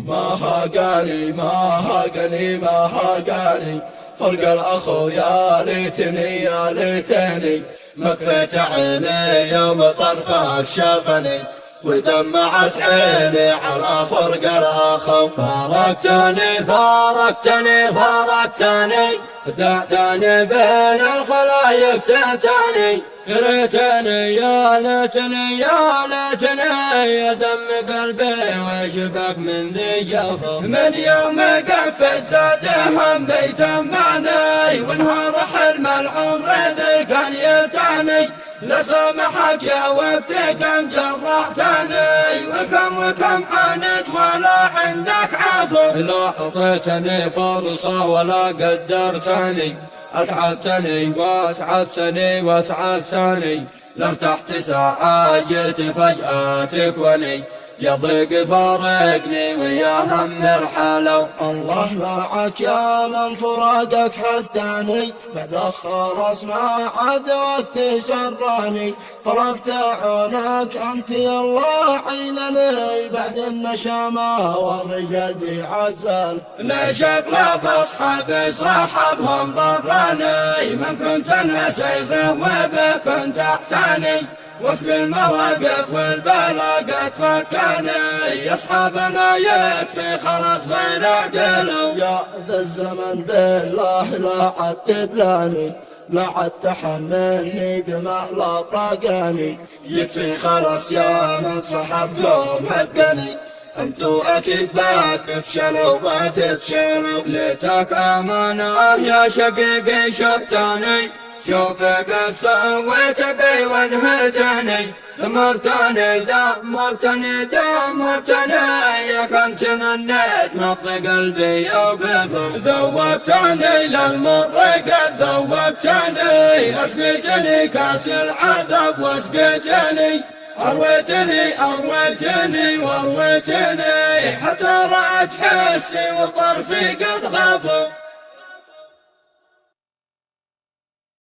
ما هاقاني فرق الأخو، يا ليتني يا ليتني ما كفيت عيني يوم طرفك شافني ودمعت عيني على فرق الأخو. فارقتني دعتني بين الخلايق سنتني، ريتني يا ليتني يا دم قلبي وشبك من ذي جفو. من يوم قفت زاد همي تماني، وانهار حلم العمر ذي كان يتعني، لسامحك يا وفتي كم جرحتني، وكم عانيت ولا عندك عفو. لا أعطيتني فرصة ولا قدرتني، أتعبتني واتعبتني، لارتحت ساعة جيت فجأة تكوني، يضيق فارقني ويا هم الحلو. الله يرعاك يا من فراقك حداني، بعد خلاص ما عاد وقت سراني، طلبت عونك انت يا الله عينني، بعد النشامة والرجال ذي عزل نشف لا بصحابي صاحبهم ضراني، من كنت انا سيفه وبه كنت احتاني، وقت المواقف والبلاقات فكاني، اصحابنا يكفي خلاص غير عقلوا. يا ذا الزمن بالله لا عد تبلاني، لا عد تحملني بما لا طاقاني، يكفي خلاص يا من صحبكم حقني، انتو اكيد ما تفشلوا. ليتك امانه يا شقيقي شفتني، شوفك سويت بي وانهتني، دمرتني يا كم تمنيت نبض قلبي وقفو. ذوقتني للمر قد ذوقتني، اسقيتني كاس العذاب واسقيتني، أرويتني حتى رأت حسي وطرفي قد غفو.